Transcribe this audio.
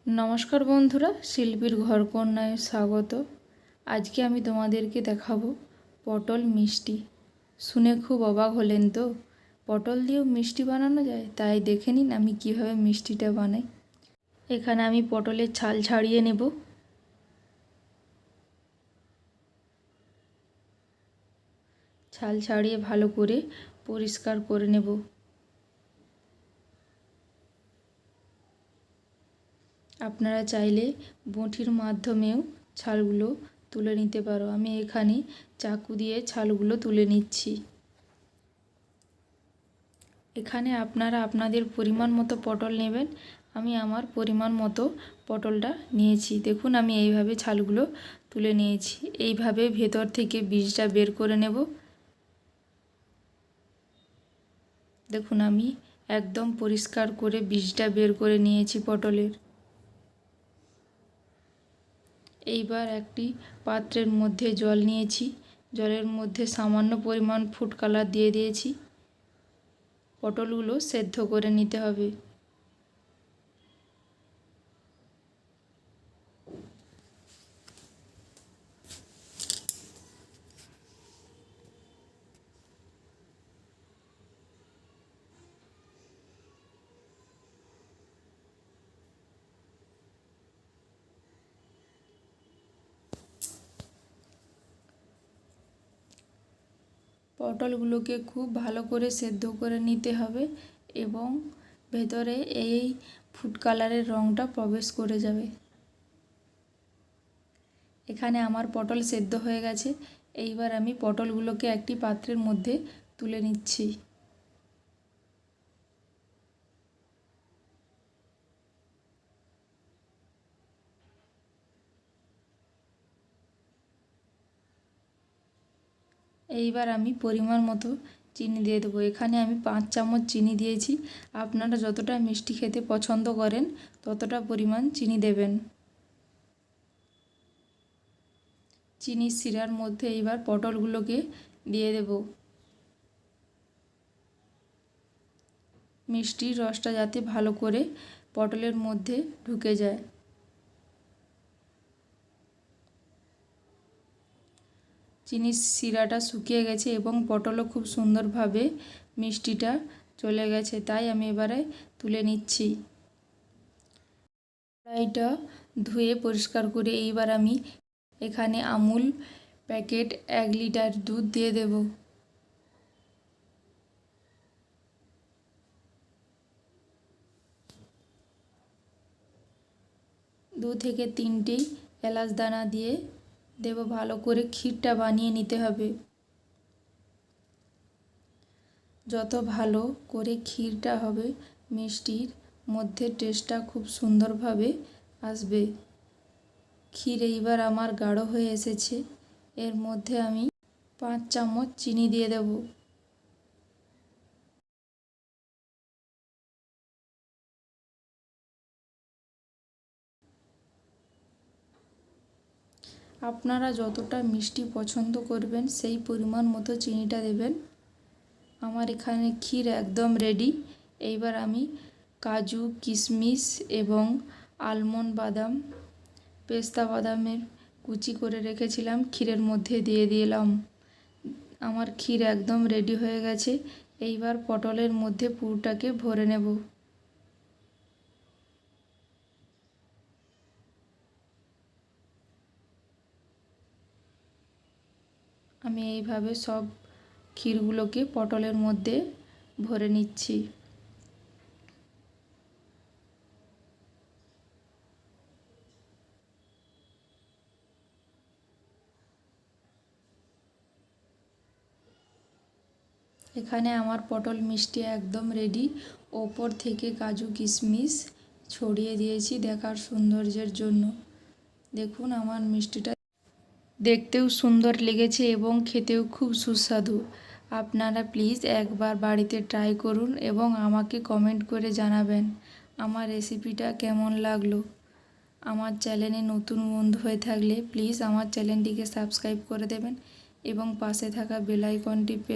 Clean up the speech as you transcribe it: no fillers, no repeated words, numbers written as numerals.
নমস্কার বন্ধুরা, শিল্পীর ঘরকন্যায় স্বাগত। আজকে আমি তোমাদেরকে দেখাবো পটল মিষ্টি। শুনে খুব অবাক হলেন তো? পটল দিয়েও মিষ্টি বানানো যায়? তাই দেখে নিন আমি কিভাবে মিষ্টিটা বানাই। এখানে আমি পটলের ছাল ছাড়িয়ে নেব। ছাল ছাড়িয়ে ভালো করে পরিষ্কার করে নেব। আপনারা চাইলে বঁটির মাধ্যমেও ছালগুলো তুলে নিতে পারো। আমি এখানে চাকু দিয়ে ছালগুলো তুলে নিচ্ছি। এখানে আপনারা আপনাদের পরিমাণ মতো পটল নেবেন। আমি আমার পরিমাণ মতো পটলটা নিয়েছি। দেখুন আমি এইভাবে ছালগুলো তুলে নিয়েছি। এইভাবে ভেতর থেকে বীজটা বের করে নেব। দেখুন আমি একদম পরিষ্কার করে বীজটা বের করে নিয়েছি পটলের। এইবার একটি পাত্রের মধ্যে জল নিয়েছি। জলের মধ্যে সামান্য পরিমাণ ফুড কালার দিয়ে দিয়েছি। পটলগুলো সেদ্ধ করে নিতে হবে। পটলগুলোকে খুব ভালো করে সেদ্ধ করে নিতে হবে এবং ভেতরে এই ফুড কালারের রঙটা প্রবেশ করে যাবে। এখানে আমার পটল সেদ্ধ হয়ে গেছে। এইবার আমি পটলগুলোকে একটি পাত্রের মধ্যে তুলে নিচ্ছি। এইবার আমি পরিমাণ মতো চিনি দিয়ে দেবো। এখানে আমি 5 চামচ চিনি দিয়েছি। আপনারা যতটা মিষ্টি খেতে পছন্দ করেন ততটা পরিমাণ চিনি দেবেন। চিনির শিরার মধ্যে এইবার পটলগুলোকে দিয়ে দেব। মিষ্টির রসটা যাতে ভালো করে পটলের মধ্যে ঢুকে যায়। চিনির শিরাটা শুকিয়ে গেছে এবং পটলও খুব সুন্দরভাবে মিষ্টিটা চলে গেছে, তাই আমি এবারে তুলে নিচ্ছি। কড়াইটা ধুয়ে পরিষ্কার করে এইবার আমি এখানে আমুল প্যাকেট 1 লিটার দুধ দিয়ে দেব। 2 থেকে 3টি এলাচ দানা দিয়ে দেব। ভালো করে ক্ষীরটা বানিয়ে নিতে হবে। যত ভালো করে ক্ষীরটা হবে মিষ্টির মধ্যে টেস্টটা খুব সুন্দরভাবে আসবে। ক্ষীর এইবার আমার গাঢ় হয়ে এসেছে। এর মধ্যে আমি 5 চামচ চিনি দিয়ে দেব। আপনারা যতটা মিষ্টি পছন্দ করবেন সেই পরিমাণ মতো চিনিটা দেবেন। আমার এখানে ক্ষীর একদম রেডি। এইবার আমি কাজু, কিশমিশ এবং আলমন্ড বাদাম, পেস্তা বাদামের কুচি করে রেখেছিলাম ক্ষীরের মধ্যে দিয়ে দিলাম। আমার ক্ষীর একদম রেডি হয়ে গেছে। এইবার পটলের মধ্যে পুরটাকে ভরে নেব। আমি এইভাবে সব ক্ষীরগুলোকে পটলের মধ্যে ভরে নিচ্ছি। এখানে আমার পটল মিষ্টি একদম রেডি। ওপর থেকে কাজু কিশমিশ ছড়িয়ে দিয়েছি দেখার সৌন্দর্যের জন্য। দেখুন আমার মিষ্টিটা দেখতেও সুন্দর লেগেছে এবং খেতেও খুব সুস্বাদু। আপনারা প্লিজ একবার বাড়িতে ট্রাই করুন এবং আমাকে কমেন্ট করে জানাবেন আমার রেসিপিটা কেমন লাগলো। আমার চ্যানেলে নতুন বন্ধু হয়ে থাকলে প্লিজ আমার চ্যানেলটিকে সাবস্ক্রাইব করে দেবেন এবং পাশে থাকা বেল আইকনটি